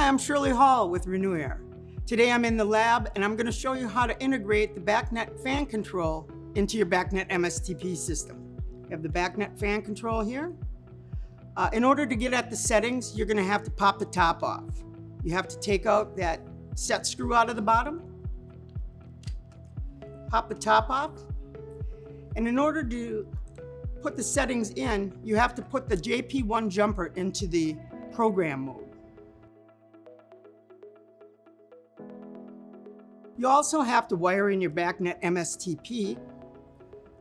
Hi, I'm Shirley Hall with RenewAire. Today I'm in the lab and I'm going to show you how to integrate the BACnet Fan Control into your BACnet MSTP system. You have the BACnet Fan Control here. In order to get at the settings, you're going to have to pop the top off. You have to take out that set screw out of the bottom, pop the top off, and in order to put the settings in, you have to put the JP1 Jumper into the program mode. You also have to wire in your BACnet MSTP.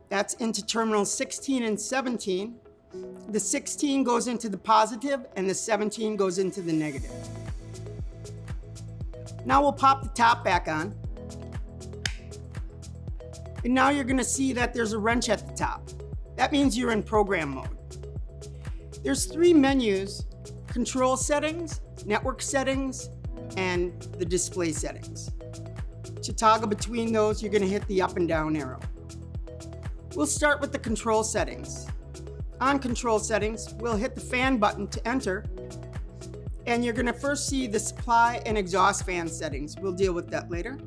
That's into terminals 16 and 17. The 16 goes into the positive and the 17 goes into the negative. Now we'll pop the top back on. And now you're going to see that there's a wrench at the top. That means you're in program mode. There's three menus: control settings, network settings, and the display settings. To toggle between those, you're going to hit the up and down arrow. We'll start with the control settings. On control settings, we'll hit the fan button to enter, and you're going to first see the supply and exhaust fan settings. We'll deal with that later.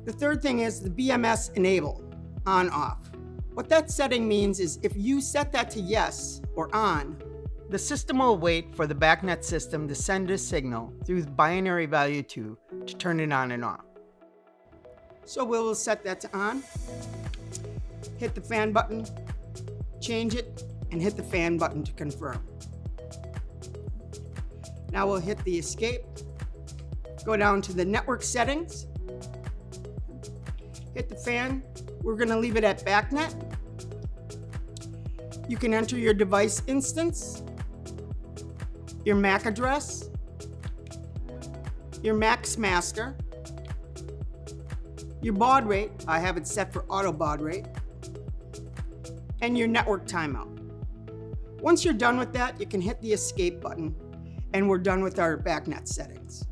The third thing is the BMS Enable, on/off. What that setting means is if you set that to yes or on, the system will wait for the BACnet system to send a signal through the binary value 2 to turn it on and off. So we'll set that to on, hit the fan button, change it, and hit the fan button to confirm. Now we'll hit the escape, go down to the network settings, hit the fan. We're going to leave it at BACnet. You can enter your device instance, your MAC address, your MAC's master, your baud rate, I have it set for auto baud rate, and your network timeout. Once you're done with that, you can hit the escape button, and we're done with our BACnet settings.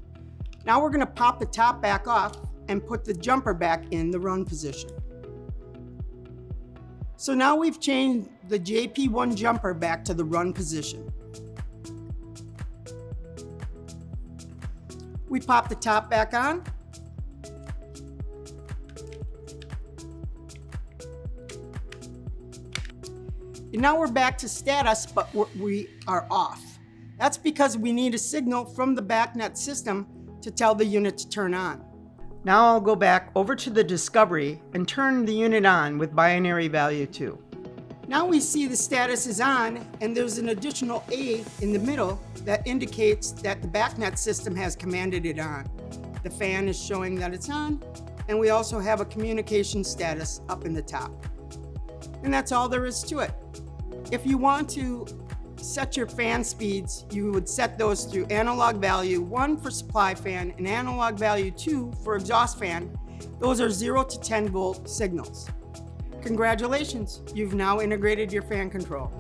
Now we're going to pop the top back off and put the jumper back in the run position. So now we've changed the JP1 Jumper back to the run position. We pop the top back on. And now we're back to status, but we are off. That's because we need a signal from the BACnet system to tell the unit to turn on. Now I'll go back over to the discovery and turn the unit on with binary value 2. Now we see the status is on, and there's an additional A in the middle that indicates that the BACnet system has commanded it on. The fan is showing that it's on, and we also have a communication status up in the top. And that's all there is to it. If you want to set your fan speeds, you would set those through analog value 1 for supply fan and analog value 2 for exhaust fan. Those are 0 to 10 volt signals. Congratulations, you've now integrated your fan control.